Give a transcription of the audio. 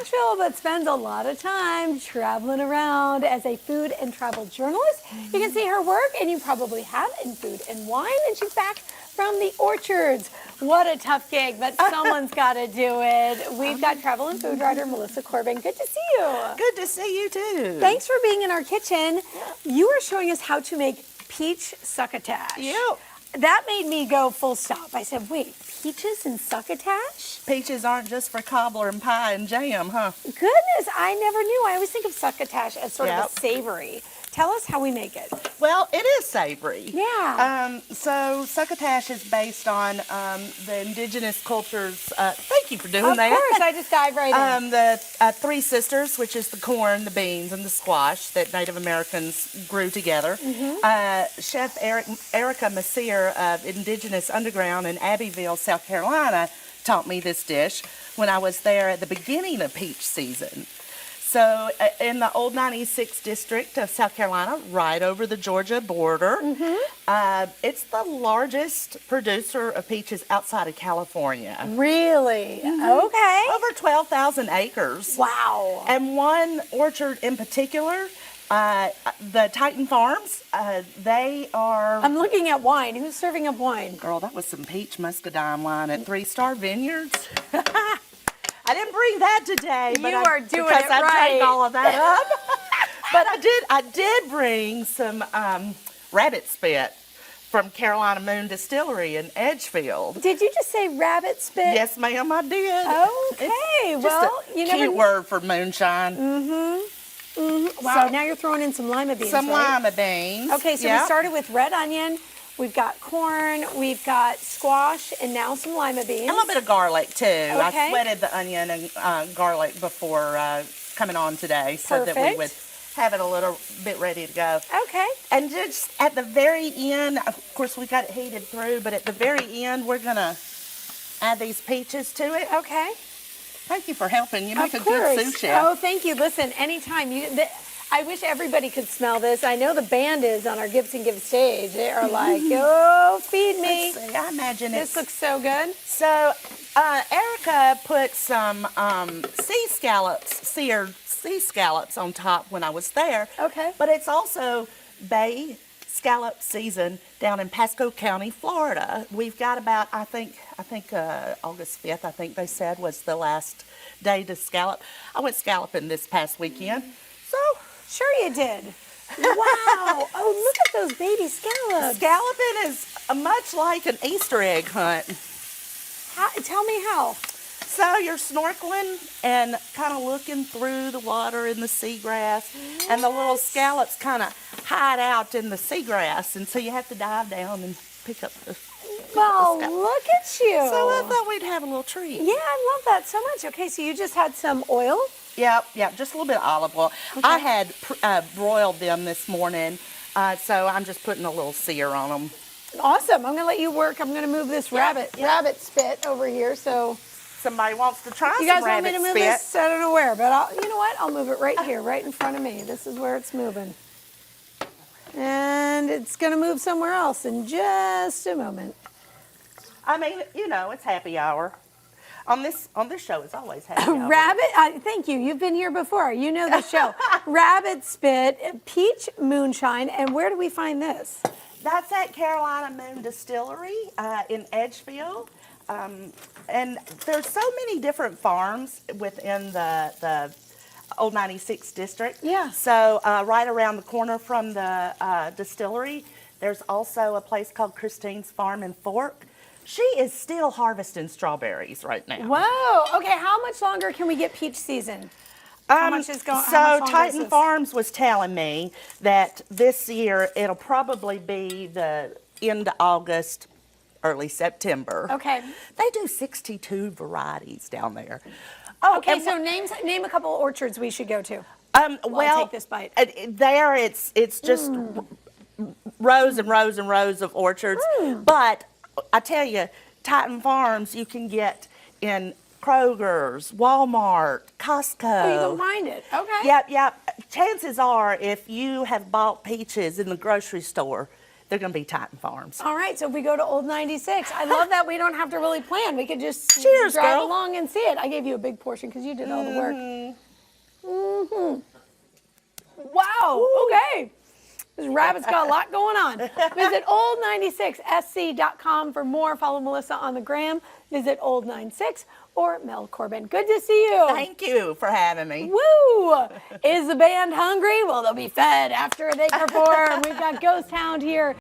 Nashville, but spends a lot of time traveling around as a food and travel journalist. You can see her work, and you probably have, in food and wine, and she's back from the orchards. What a tough gig, but someone's got to do it. We've got travel and food writer Melissa Corbin. Good to see you. Good to see you too. Thanks for being in our kitchen. You are showing us how to make peach succotash. Yep. That made me go full stop. I said, wait, peaches and succotash? Peaches aren't just for cobbler and pie and jam, huh? Goodness, I never knew. I always think of succotash as sort of Yep. a savory. Tell us how we make it. Well, it is savory. Yeah. So succotash is based on the indigenous cultures. Thank you for doing that. Of course, I just dive right in. The three sisters, which is the corn, the beans, and the squash that Native Americans grew together. Chef Erica McCier of Indigenous Underground in Abbeville, South Carolina, taught me this dish when I was there at the beginning of peach season. So in the old 96th district of South Carolina, right over the Georgia border, it's the largest producer of peaches outside of California. Really? Okay. Over 12,000 acres. Wow. And one orchard in particular, the Titan Farms, they are... I'm looking at wine. Who's serving up wine? Girl, that was some Peach Muscadine wine at 3-Star Vineyards. I didn't bring that today, but You are doing because it I right. taken all of that up. But I did bring some rabbit spit from Carolina Moon Distillery in Edgefield. Did you just say rabbit spit? Yes, ma'am, I did. Okay, It's well, just a you cute never... word for moonshine. Wow, So- now you're throwing in some lima beans, Some right? lima beans. Okay, so we started with red onion, we've got corn, we've got squash, and now some lima beans. A little bit of garlic too. I Okay. sweated the onion and garlic before coming on today so that we Perfect. would have it a little bit ready to go. Okay. And just at the very end, of course we got it heated through, but at the very end we're gonna add these peaches to it. Okay. Thank you for helping. You make Of a good course. sous chef. Oh, thank you. Listen, anytime. I wish everybody could smell this. I know the band is on our Gibson Give stage. They are like, oh, feed me. Let's see, I imagine This looks so good. So Erica put some seared sea scallops on top when I was there. Okay. But it's also bay scallop season down in Pasco County, Florida. We've got about, I think August 5th, I think they said, was the last day to scallop. I went scalloping this past weekend. So Sure you did. Wow. Oh, look at those baby scallops. scalloping is much like an Easter egg hunt. Tell me how. So you're snorkeling and kind of looking through the water in the seagrass, and the little scallops kind of hide out in the seagrass, and so you have to dive down and pick up the Well, scallop. look at you. So I thought we'd have a little treat. Yeah, I love that so much. Okay, so you just had some oil. Yep, just a little bit of olive oil. I had broiled them this morning, so I'm just putting a little sear on them. Awesome. I'm going to let you work. I'm going to move this rabbit spit over here. So Somebody wants to try you some guys want me rabbit to move spit. this? I don't know where, but you know what? I'll move it right here, right in front of me. This is where it's moving. And it's going to move somewhere else in just a moment. I mean, it's happy hour. On this show, it's always happy hour. Rabbit, thank you. You've been here before. You know the show. Rabbit Spit, Peach Moonshine. And where do we find this? That's at Carolina Moon Distillery in Edgefield. And there's so many different farms within the old 96 district. Yeah. So right around the corner from the distillery, there's also a place called Christine's Farm in Fork. She is still harvesting strawberries right now. Whoa. Okay, how much longer can we get peach season? How much is going? So Titan Farms was telling me that this year it'll probably be the end of August, early September. Okay. They do 62 varieties down there. Okay, so name a couple orchards we should go to. Well, take this bite. There it's just rows and rows and rows of orchards. But I tell you, Titan Farms you can get in Kroger's, Walmart, Costco. Oh, you don't mind it. Okay. Yep. Chances are, if you have bought peaches in the grocery store, they're going to be Titan Farms. All right, so if we go to Old 96, I love that we don't have to really plan. We could just Cheers, drive girl. along and see it. I gave you a big portion because you did all the work. Wow, okay. This rabbit's got a lot going on. Visit old96sc.com for more. Follow Melissa on the gram. Visit old96 or Mel Corbin. Good to see you. Thank you for having me. Woo! Is the band hungry? Well, they'll be fed after they perform. We've got Ghost Hound here.